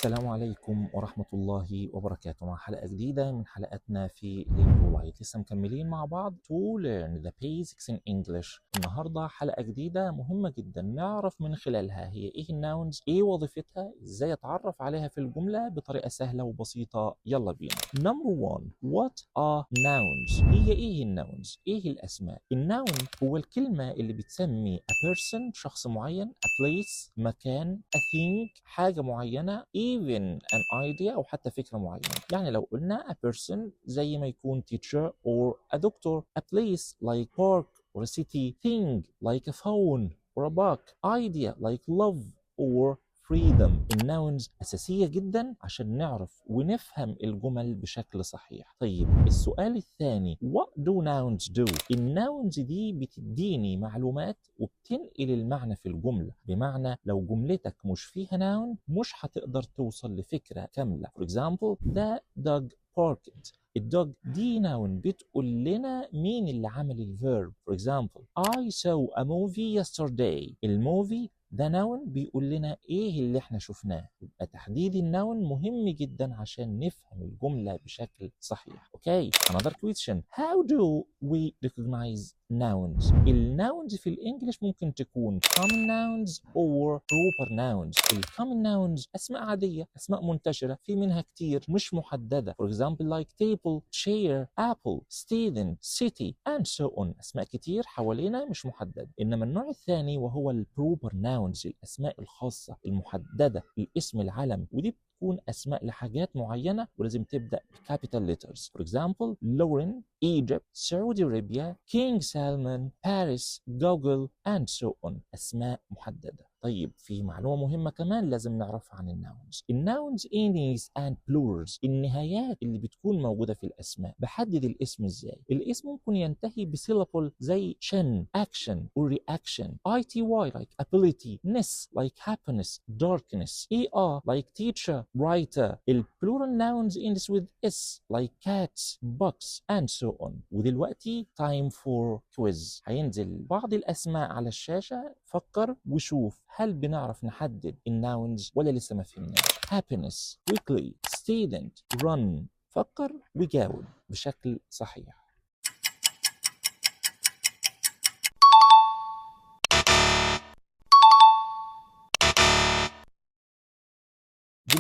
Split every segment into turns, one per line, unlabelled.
السلام عليكم ورحمة الله وبركاته، مع حلقة جديدة من حلقاتنا في Lingo Light. لسه مكملين مع بعض to learn the basics in English. النهاردة حلقة جديدة مهمة جدا نعرف من خلالها هي ايه الناونز، ايه وظيفتها، ازاي اتعرف عليها في الجملة بطريقة سهلة وبسيطة. يلا بينا. Number one, what are nouns؟ هي ايه الناونز؟ ايه الاسماء؟ الناون هو الكلمة اللي بتسمي a person شخص معين، a place مكان، a thing حاجة معينة، even an idea أو حتى فكرة معينة. يعني لو قلنا a person زي ما يكون teacher or a doctor، a place like park or a city، thing like a phone or a book، idea like love or freedom. الناونز أساسية جدا عشان نعرف ونفهم الجمل بشكل صحيح. طيب السؤال الثاني، what do nouns do؟ الناونز دي بتديني معلومات وبتنقل المعنى في الجملة. بمعنى لو جملتك مش فيها ناون مش هتقدر توصل لفكرة كاملة. For example, the dog barked. الدوج دي ناون بتقول لنا مين اللي عمل الفيرب. For example, I saw a movie yesterday. الموفي ده ناون بيقول لنا ايه اللي احنا شفناه. يبقى تحديد الناون مهم جدا عشان نفهم الجملة بشكل صحيح. اوكي، another question. How do we recognize nouns؟ الناونز في الانجليش ممكن تكون common nouns or proper nouns. الcommon nouns اسماء عادية، اسماء منتشرة، في منها كتير مش محددة. For example like table, chair, apple, student, city and so on. اسماء كتير حوالينا مش محددة. انما النوع الثاني وهو البروبر ناونز، الاسماء الخاصة المحددة، الاسم العلم، ودي تكون اسماء لحاجات معينة ولازم تبدأ بكابيتال letters. For example Lauren, Egypt, Saudi Arabia, King Salman, Paris, Google and so on. اسماء محددة. طيب في معلومة مهمة كمان لازم نعرفها عن الناونز. الناونز endings and plurals، النهايات اللي بتكون موجودة في الأسماء. بحدد الاسم ازاي؟ الاسم ممكن ينتهي بسيلابل زي chin, action or reaction، ity like ability، ness like happiness، darkness، er like teacher، writer. البلورال nouns ends with s like cats، books and so on. ودلوقتي time for quiz. هينزل بعض الأسماء على الشاشة، فكر وشوف هل بنعرف نحدد الناونز ولا لسه ما فهمناش. happiness، weekly، student، run. فكر وجاوب بشكل صحيح.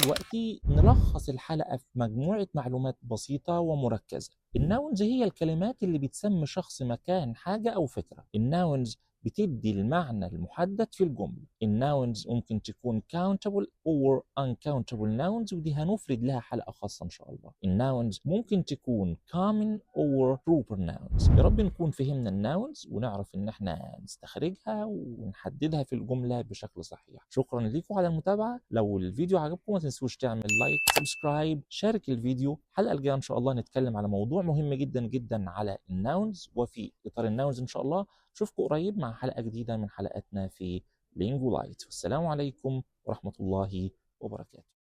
دلوقتي نلخص الحلقة في مجموعة معلومات بسيطة ومركزة. الناونز هي الكلمات اللي بتسمي شخص، مكان، حاجة أو فكرة. الناونز بتدي المعنى المحدد في الجملة. الناونز ممكن تكون countable or uncountable nouns، ودي هنفرد لها حلقة خاصة إن شاء الله. الناونز ممكن تكون common or proper nouns. يا رب نكون فهمنا الناونز ونعرف إن احنا نستخرجها ونحددها في الجملة بشكل صحيح. شكرا لكم على المتابعة. لو الفيديو عجبكم ما تنسوش تعمل لايك، سبسكرايب، شارك الفيديو. الحلقة الجاية إن شاء الله نتكلم على موضوع مهم جدا جدا على الناونز، وفي إطار الناونز إن شاء الله أشوفكم قريب مع حلقة جديدة من حلقاتنا في لينجو لايت. والسلام عليكم ورحمة الله وبركاته.